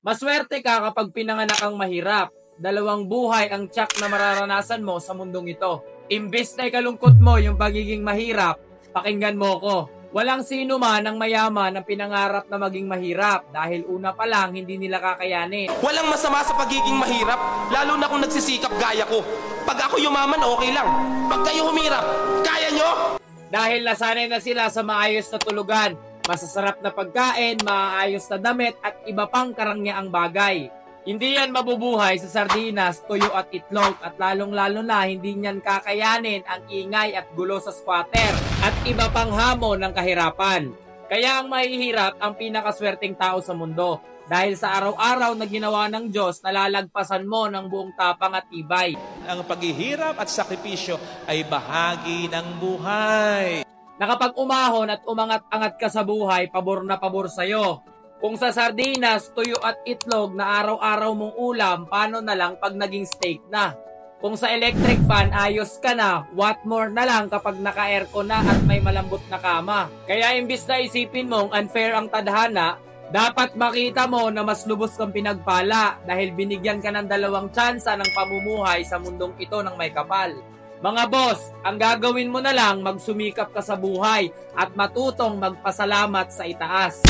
Maswerte ka kapag pinanganak kang mahirap. Dalawang buhay ang tiyak na mararanasan mo sa mundong ito. Imbes na ikalungkot mo yung pagiging mahirap, pakinggan mo ko. Walang sino man ang mayaman ang pinangarap na maging mahirap dahil una pa lang hindi nila kakayanin. Walang masama sa pagiging mahirap, lalo na kung nagsisikap gaya ko. Pag ako yumaman, okay lang. Pag kayo humirap, kaya nyo? Dahil nasanay na sila sa maayos na tulugan, masasarap na pagkain, maayos na damit at iba pang karangyaang bagay. Hindi yan mabubuhay sa sardinas, tuyo at itlog at lalong-lalo na hindi niyan kakayanin ang ingay at gulo sa squatter at iba pang hamon ng kahirapan. Kaya ang mahihirap ang pinakaswerteng tao sa mundo dahil sa araw-araw na ginawa ng Diyos, nalalagpasan mo ng buong tapang at tibay. Ang paghihirap at sakripisyo ay bahagi ng buhay. Nakapag umahon at umangat-angat ka sa buhay, pabor na pabor sa'yo. Kung sa sardinas, tuyo at itlog na araw-araw mong ulam, paano na lang pag naging steak na? Kung sa electric fan, ayos ka na, what more na lang kapag naka-aircon na at may malambot na kama. Kaya imbis na isipin mong unfair ang tadhana, dapat makita mo na mas lubos kang pinagpala dahil binigyan ka ng dalawang tsansa ng pamumuhay sa mundong ito ng may kapal. Mga boss, ang gagawin mo na lang magsumikap ka sa buhay at matutong magpasalamat sa itaas.